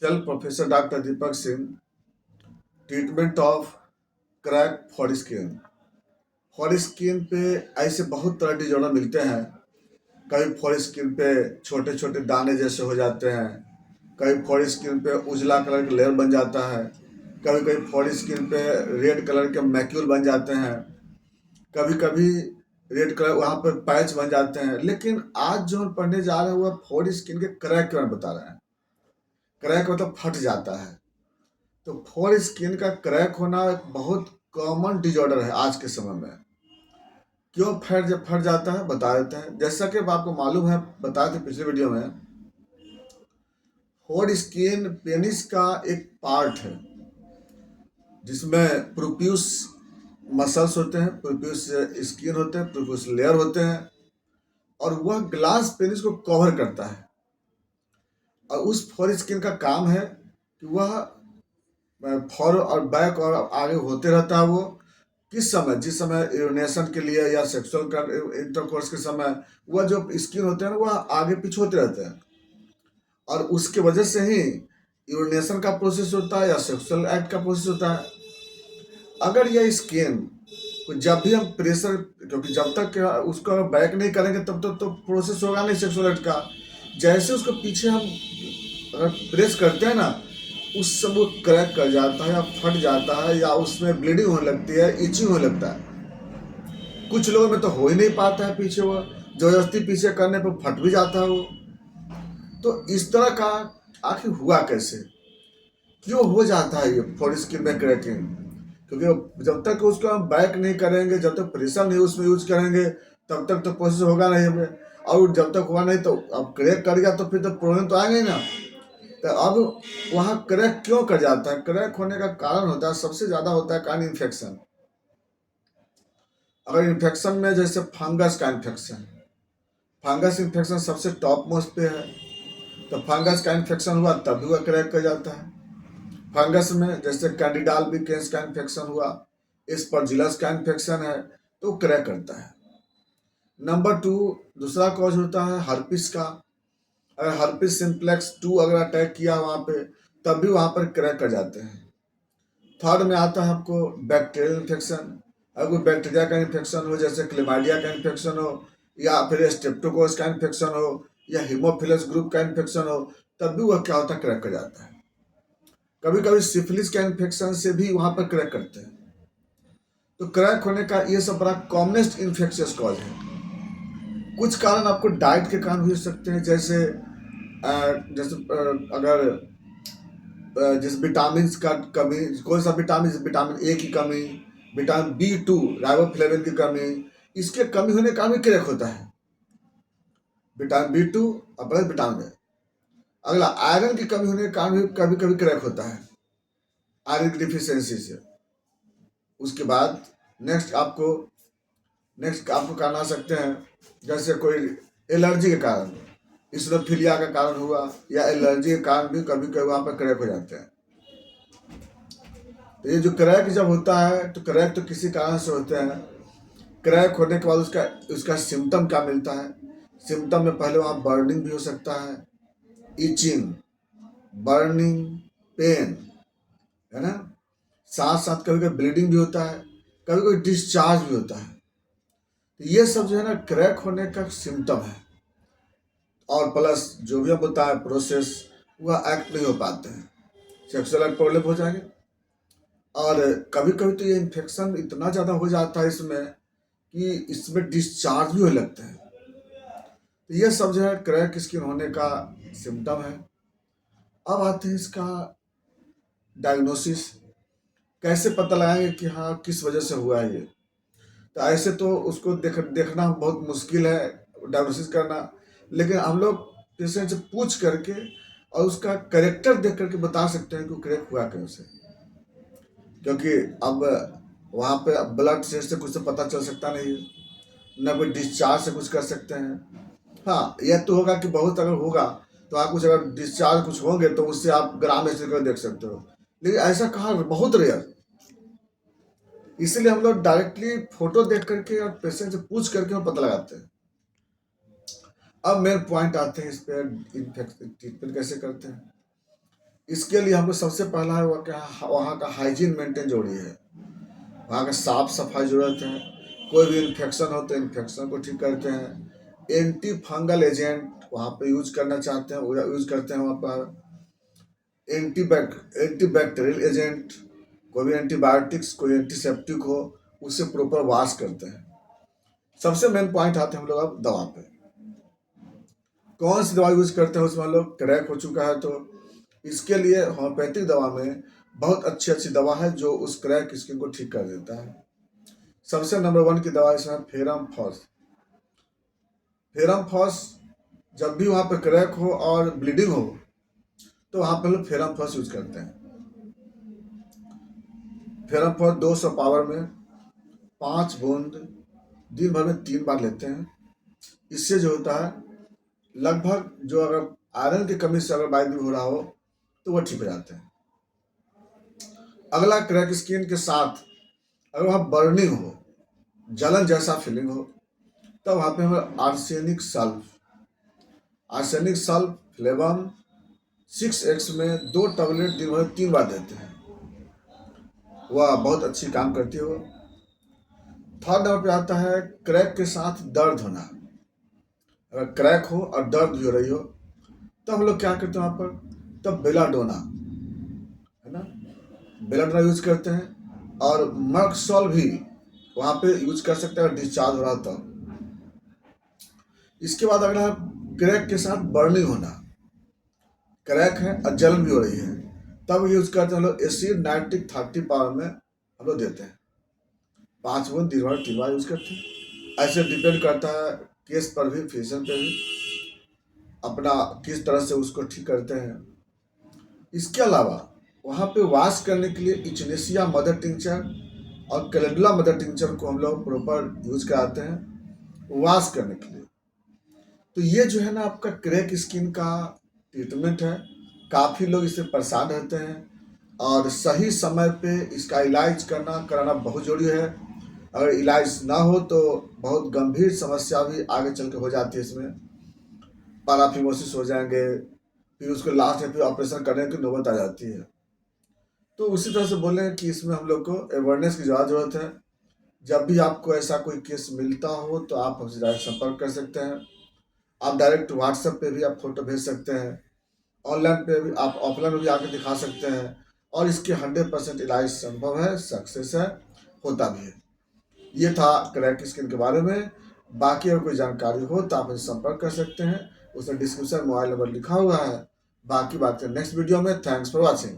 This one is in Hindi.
Self Professor Dr. Deepak Singh, treatment of crack for skin. For skin पे ऐसे बहुत तरह के डिजॉर्डर मिलते हैं। कभी फॉर स्किन पे छोटे छोटे दाने जैसे हो जाते हैं, कभी फॉर स्किन पे उजला कलर का लेयर बन जाता है, कभी कभी फॉर स्किन पे रेड कलर के मैक्यूल बन जाते हैं, कभी कभी रेड कलर वहाँ पर पैच बन जाते हैं। लेकिन आज जो हम पढ़ने जा रहे हैं वह फॉर स्किन के क्रैक के बारे में बता रहे हैं। क्रैक मतलब फट जाता है। तो फॉर स्किन का क्रैक होना एक बहुत कॉमन डिजॉर्डर है आज के समय में। क्यों फट जाता है बता देते हैं। जैसा कि अब आपको मालूम है, बताए थे पिछले वीडियो में, फॉर स्किन पेनिस का एक पार्ट है जिसमें प्रोप्यूस मसल्स होते हैं, प्रोप्यूस स्किन होते हैं, प्रोप्यूस लेयर होते हैं, और वह ग्लास पेनिस को कवर करता है। और उस फॉर स्किन का काम है कि वह फॉर और बैक और आगे होते रहता है। वो किस समय, जिस समय यूरिनेशन के लिए या सेक्सुअल इंटरकोर्स के समय वह जो स्किन होते हैं ना वह आगे पीछे होते रहते हैं, और उसके वजह से ही यूरिनेशन का प्रोसेस होता है या सेक्सुअल एक्ट का प्रोसेस होता है। अगर यह स्किन को जब भी हम प्रेशर, क्योंकि जब तक उसको बैक नहीं करेंगे तब तक तो प्रोसेस होगा नहीं सेक्सुअल एक्ट का। जैसे उसको पीछे हम अगर प्रेस करते हैं ना, उस सब वो क्रैक कर जाता है या फट जाता है, या उसमें ब्लीडिंग होने लगती है, इचिंग होने लगता है। कुछ लोगों में तो हो ही नहीं पाता है पीछे, वो जबरदस्ती पीछे करने पर फट भी जाता है वो। तो इस तरह का आखिर हुआ कैसे, क्यों हो जाता है ये फॉर स्किन में क्रैकिंग? क्योंकि जब तक उसको हम बैक नहीं करेंगे, जब तक प्रेशर नहीं उसमें यूज करेंगे, तब तक तो प्रोसेस होगा नहीं हमें। और जब तक हुआ नहीं तो अब क्रैक कर गया तो फिर तो प्रॉब्लम तो आएंगे ही ना। तो अब वहाँ क्रैक क्यों कर जाता है? क्रैक होने का कारण होता है, सबसे ज़्यादा होता है कारण इन्फेक्शन। अगर इन्फेक्शन में जैसे फंगस का इन्फेक्शन, फंगस इन्फेक्शन सबसे टॉप मोस्ट पे है। तो फंगस का इन्फेक्शन हुआ तब भी वह क्रैक कर जाता है। फंगस में जैसे कैंडिडा अल्बिकेंस का इन्फेक्शन हुआ, एस्परजिलस का इन्फेक्शन है, तो क्रैक करता है। नंबर 2, दूसरा कॉज होता है हर्पिस का। अगर हर्पिस सिम्प्लेक्स 2 अगर अटैक किया वहाँ पे, तब भी वहाँ पर क्रैक कर जाते हैं। थर्ड में आता है आपको बैक्टीरियल इन्फेक्शन। अगर कोई बैक्टीरिया का इन्फेक्शन हो, जैसे क्लेमाइडिया का इन्फेक्शन हो, या फिर स्ट्रेप्टोकोकस का इन्फेक्शन हो, या हीमोफिलस ग्रुप का इन्फेक्शन हो, तब भी वह क्या होता है, क्रैक कर जाता है। कभी कभी सिफिलिस का इन्फेक्शन से भी वहाँ पर क्रैक करते हैं। तो क्रैक होने का ये सब बड़ा कॉमनेस्ट इन्फेक्शियस कॉज है। कुछ कारण आपको डाइट के कारण भी हो सकते हैं, जैसे अगर जैसे विटामिन का कमी, कौन सा विटामिन, विटामिन ए की कमी, विटामिन B2 राइबोफ्लेविन की कमी, इसके कमी होने का भी क्रैक होता है। विटामिन B2 और प्लस विटामिन ए। अगला आयरन की कमी होने के कारण भी कभी कभी क्रैक होता है, आयरन की डिफिशियंसी से। उसके बाद नेक्स्ट आपको कारण आ सकते हैं, जैसे कोई एलर्जी के कारण, इसनोफिलिया का कारण हुआ, या एलर्जी के कारण भी कभी कभी वहाँ पर क्रैक हो जाते हैं। तो ये जो क्रैक जब होता है, तो क्रैक तो किसी कारण से होते हैं। क्रैक होने के बाद उसका उसका सिम्टम क्या मिलता है? सिम्टम में पहले वहाँ बर्निंग भी हो सकता है, इचिंग, बर्निंग, पेन, है ना। साथ साथ कभी कभी ब्लीडिंग भी होता है, कभी कभी डिस्चार्ज भी होता है। तो ये सब जो है ना क्रैक होने का सिम्टम है। और प्लस जो भी होता है प्रोसेस, वह एक्ट नहीं हो पाते हैं, सेक्सुअल एक्ट प्रॉब्लम हो जाएंगे। और कभी कभी तो ये इन्फेक्शन इतना ज़्यादा हो जाता है इसमें कि इसमें डिस्चार्ज भी होने लगते हैं। तो ये सब जो है क्रैक स्किन होने का सिम्टम है। अब आते हैं इसका डायग्नोसिस। कैसे पता लगाएंगे कि हाँ किस वजह से हुआ है ये? तो ऐसे तो उसको देखना बहुत मुश्किल है, डायग्नोसिस करना। लेकिन हम लोग पेशेंट से पूछ करके और उसका करेक्टर देख करके बता सकते हैं कि क्रैक हुआ कैसे। क्योंकि अब वहाँ पे ब्लड टेस्ट से कुछ तो पता चल सकता नहीं है, न कोई डिस्चार्ज से कुछ कर सकते हैं। हाँ, यह तो होगा कि बहुत अगर होगा तो आप कुछ अगर डिस्चार्ज कुछ होंगे तो उससे आप ग्राम एसिड कर देख सकते हो, लेकिन ऐसा कहा बहुत रेयर। इसलिए हम लोग डायरेक्टली फोटो देख करके और पेशेंट से पूछ करके हम पता लगाते हैं। अब मेन पॉइंट आते हैं इस पर, इन्फेक्शन ट्रीटमेंट कैसे करते हैं। इसके लिए हमको सबसे पहला है वहाँ का हाइजीन मेंटेन जरूरी है। वहाँ का साफ सफाई जरूरत है। कोई भी इन्फेक्शन हो तो इन्फेक्शन को ठीक करते हैं। एंटी फंगल एजेंट वहाँ पे यूज करना चाहते हैं, यूज करते हैं वहाँ पर। एंटीबैक्टीरियल एजेंट, कोई भी एंटीबायोटिक्स, कोई एंटीसेप्टिक हो, उससे प्रॉपर वॉश करते हैं। सबसे मेन पॉइंट आते हैं हम लोग अब दवा पे। कौन सी दवा यूज करते हैं उसमें हम लोग क्रैक हो चुका है तो इसके लिए होम्योपैथिक दवा में बहुत अच्छी अच्छी दवा है जो उस क्रैक स्किन को ठीक कर देता है। सबसे नंबर 1 की दवा इसमें फेरम फॉस। फेरम फॉस जब भी वहाँ पे क्रैक हो और ब्लीडिंग हो तो वहाँ पे हम लोग फेरम फॉस यूज करते हैं। फेरम फॉस 200 पावर में 5 बूंद दिन भर में 3 बार लेते हैं। इससे जो होता है लगभग जो अगर आयरन की कमी से अगर बाइक भी हो रहा हो तो वह ठीक हो जाते हैं। अगला क्रैक स्किन के साथ अगर वहाँ बर्निंग हो, जलन जैसा फीलिंग हो, तब वहाँ पे हमें आर्सेनिक सल्फ फ्लेवम 6x में 2 टैबलेट दिन भर 3 बार देते हैं। वह बहुत अच्छी काम करती है वो। थर्ड नंबर पे आता है क्रैक के साथ दर्द होना। अगर क्रैक हो और दर्द भी हो रही हो तो हम लोग क्या करते हैं वहाँ पर, तब बेलाडोना है ना, बेलाडोना यूज करते हैं। और मर्कसॉल भी वहाँ पे यूज कर सकते हैं अगर डिस्चार्ज हो रहा तो। इसके बाद अगला क्रैक के साथ बर्निंग होना, क्रैक है और जलन भी हो रही है, तब यूज करते हैं हम लोग एसिड नाइट्रिक 30 पावर में हम लोग देते हैं। 5 बूंद दिन भर 3 बार यूज करते हैं। ऐसे डिपेंड करता है केस पर भी, फिजिशियन पे भी, अपना किस तरह से उसको ठीक करते हैं। इसके अलावा वहाँ पे वॉश करने के लिए इचनेसिया मदर टिंचर और कैलेंडुला मदर टिंचर को हम लोग प्रॉपर यूज कराते हैं वॉश करने के लिए। तो ये जो है ना आपका क्रैक स्किन का ट्रीटमेंट है। काफ़ी लोग इससे परेशान रहते हैं और सही समय पे इसका इलाज कराना बहुत ज़रूरी है। अगर इलाज ना हो तो बहुत गंभीर समस्या भी आगे चल के हो जाती है। इसमें पैराफिमोसिस हो जाएंगे, फिर उसको लास्ट में फिर ऑपरेशन करने की नौबत आ जाती है। तो उसी तरह से बोले कि इसमें हम लोग को अवेयरनेस की ज़्यादा ज़रूरत है। जब भी आपको ऐसा कोई केस मिलता हो तो आप हमसे डायरेक्ट संपर्क कर सकते हैं। आप डायरेक्ट व्हाट्सएप पे भी आप फोटो भेज सकते हैं, ऑनलाइन पे भी, आप ऑफलाइन में भी आके दिखा सकते हैं। और इसके 100% इलाज संभव है, सक्सेस है, होता भी है। ये था क्रैक स्किन के बारे में। बाकी अगर कोई जानकारी हो तो आप हमसे संपर्क कर सकते हैं, उसमें डिस्क्रिप्शन मोबाइल नंबर लिखा हुआ है। बाकी बात करें नेक्स्ट वीडियो में। Thanks for watching.